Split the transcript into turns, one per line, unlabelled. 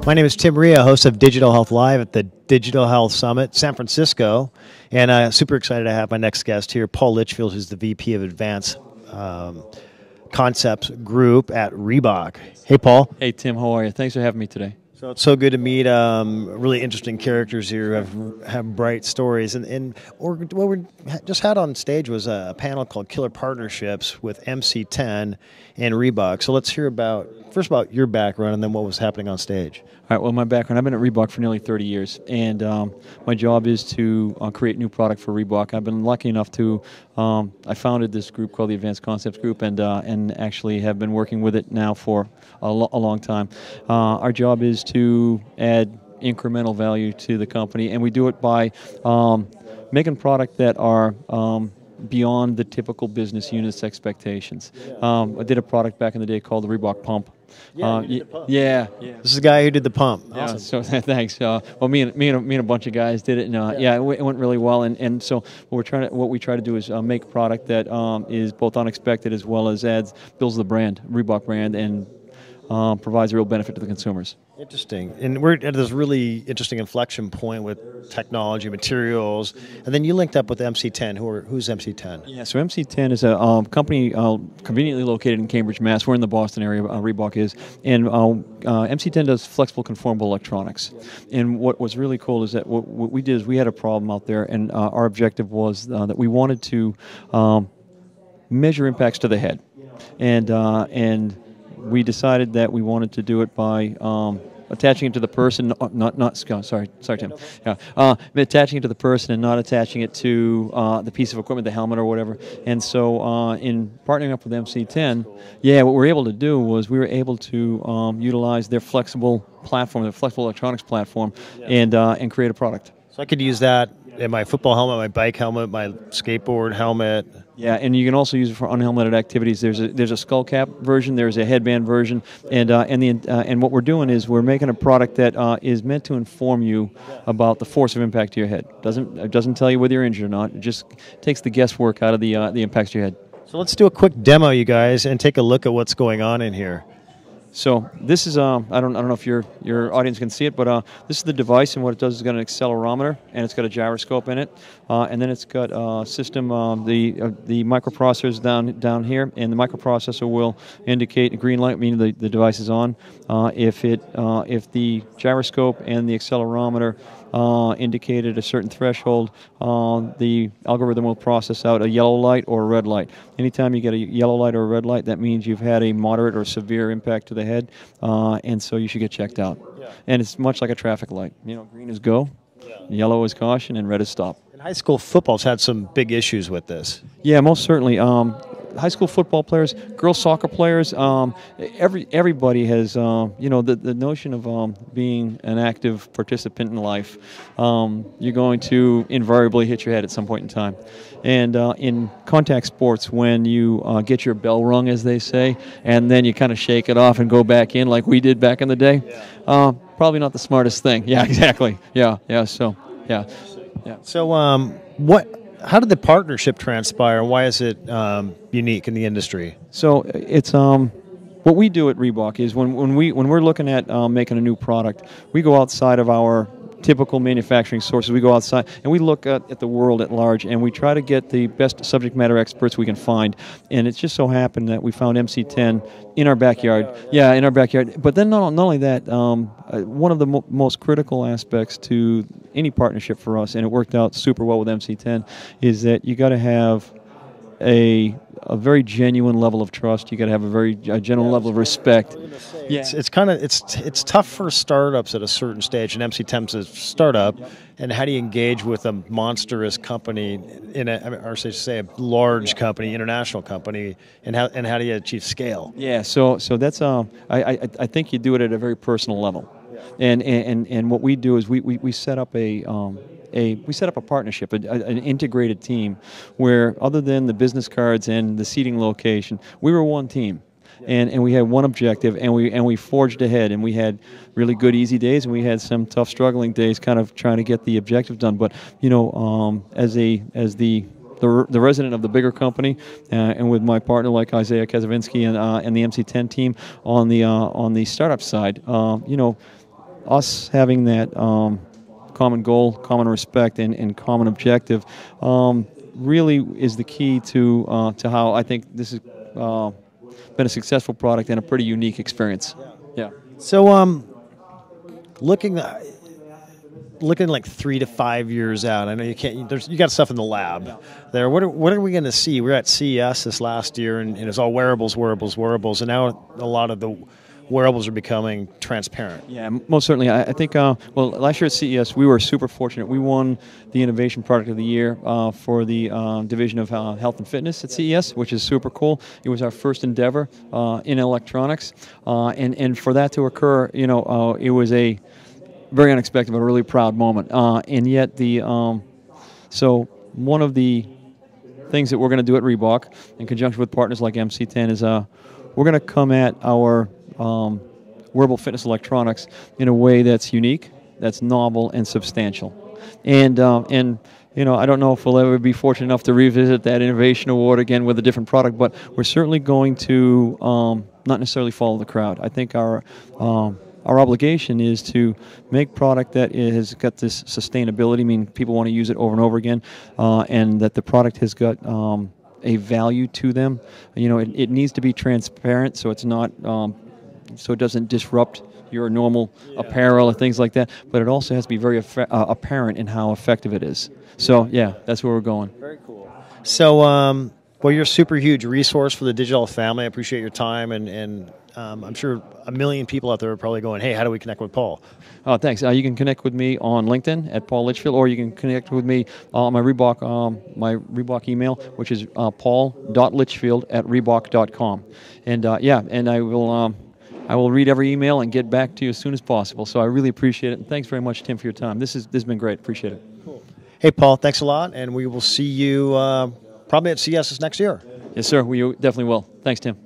My name is Tim Ria, host of Digital Health Live at the Digital Health Summit, San Francisco. And super excited to have my next guest here, Paul Litchfield, who's the VP of Advanced Concepts Group at Reebok. Hey, Paul.
Hey, Tim. How are you? Thanks for having me today.
So it's so good to meet really interesting characters here who have bright stories. And what we just had on stage was a panel called Killer Partnerships with MC10 and Reebok. So let's hear first about your background and then what was happening on stage.
All right, well, my background, I've been at Reebok for nearly 30 years, and my job is to create new product for Reebok. I've been lucky enough to, I founded this group called the Advanced Concepts Group, and actually have been working with it now for a long time. Our job is to add incremental value to the company, and we do it by making product that are beyond the typical business unit's expectations. I did a product back in the day called the Reebok Pump.
Yeah, you did the pump.
Yeah.
This is the guy who did the pump.
Awesome. Yeah, so thanks. Well, me and a bunch of guys did it, and it went really well. And so what we try to do is make a product that is both unexpected as well as builds the brand, Reebok brand, and provides a real benefit to the consumers.
Interesting. And we're at this really interesting inflection point with technology, materials, and then you linked up with MC10. Who's MC10?
Yeah, so MC10 is a company conveniently located in Cambridge, Mass. We're in the Boston area, Reebok is, and MC10 does flexible conformable electronics. And what was really cool is that what we did is we had a problem out there, and our objective was that we wanted to measure impacts to the head. And we decided that we wanted to do it by attaching it to the person, sorry Tim, attaching it to the person and not attaching it to the piece of equipment, the helmet or whatever. And so in partnering up with MC10, what we were able to do was we were able to utilize their flexible platform, their flexible electronics platform, and create a product.
So I could use that in my football helmet, my bike helmet, my skateboard helmet.
Yeah, and you can also use it for unhelmeted activities. There's a skull cap version, there's a headband version, and what we're doing is we're making a product that is meant to inform you about the force of impact to your head. It doesn't tell you whether you're injured or not. It just takes the guesswork out of the impacts to your head.
So let's do a quick demo, you guys, and take a look at what's going on in here.
So this is I don't know if your audience can see it, but this is the device, and what it does is it's got an accelerometer, and it's got a gyroscope in it, and then it's got a system, the microprocessors down here, and the microprocessor will indicate a green light, meaning the device is on. If the gyroscope and the accelerometer indicated a certain threshold, the algorithm will process out a yellow light or a red light. Anytime you get a yellow light or a red light, that means you've had a moderate or severe impact to the head, and so you should get checked out. Yeah. And it's much like a traffic light. You know, green is go, yellow is caution, and red is stop.
And high school football's had some big issues with this.
Yeah, most certainly. High school football players, girls soccer players, everybody has, the notion of being an active participant in life, you're going to invariably hit your head at some point in time. And in contact sports, when you get your bell rung, as they say, and then you kind of shake it off and go back in like we did back in the day, probably not the smartest thing. Yeah, exactly. Yeah. So, yeah.
So, how did the partnership transpire, and why is it unique in the industry?
So it's what we do at Reebok is when we're looking at making a new product, we go outside of our typical manufacturing sources. We go outside and we look at the world at large, and we try to get the best subject matter experts we can find. And it's just so happened that we found MC10 in our backyard. Yeah, in our backyard. But then not only that, one of the most critical aspects to any partnership for us, and it worked out super well with MC10, is that you got to have a very genuine level of trust. You got to have a very genuine level of respect.
Yeah, it's tough for startups at a certain stage, and MC10's a startup. And how do you engage with a monstrous company a large company, international company, and how do you achieve scale?
Yeah, so that's I think you do it at a very personal level. And what we do is we set up a partnership, an integrated team, where other than the business cards and the seating location, we were one team. And we had one objective, and we forged ahead, and we had really good easy days, and we had some tough struggling days kind of trying to get the objective done. But as the resident of the bigger company, and with my partner like Isaiah Kazavinsky and the MC10 team on the startup side, us having that common goal, common respect, and common objective really is the key to how I think this has been a successful product and a pretty unique experience. Yeah.
So, looking like 3 to 5 years out. I know you can't. You got stuff in the lab there. What are we going to see? We were at CES this last year, and it's all wearables, and now a lot of the wearables are becoming transparent.
Yeah, most certainly. I think, well, last year at CES, we were super fortunate. We won the Innovation Product of the Year for the Division of Health and Fitness at CES, which is super cool. It was our first endeavor in electronics. And for that to occur, it was a very unexpected but a really proud moment. And yet, so one of the things that we're going to do at Reebok, in conjunction with partners like MC10, is we're going to come at our wearable fitness electronics in a way that's unique, that's novel, and substantial. And I don't know if we'll ever be fortunate enough to revisit that Innovation Award again with a different product, but we're certainly going to not necessarily follow the crowd. I think our obligation is to make product that has got this sustainability, meaning people want to use it over and over again, and that the product has got a value to them. It needs to be transparent, so it's not, so it doesn't disrupt your normal apparel or things like that. But it also has to be very apparent in how effective it is. So yeah, that's where we're going.
Very cool. So, well, you're a super huge resource for the digital family. I appreciate your time, and I'm sure a million people out there are probably going, hey, how do we connect with Paul?
Oh, thanks. You can connect with me on LinkedIn at Paul Litchfield, or you can connect with me on my Reebok email, which is paul.litchfield@reebok.com. And and I will read every email and get back to you as soon as possible. So I really appreciate it, and thanks very much, Tim, for your time. This has been great. Appreciate it.
Cool. Hey, Paul, thanks a lot, and we will see you probably at CES next year.
Yes, sir. We definitely will. Thanks, Tim.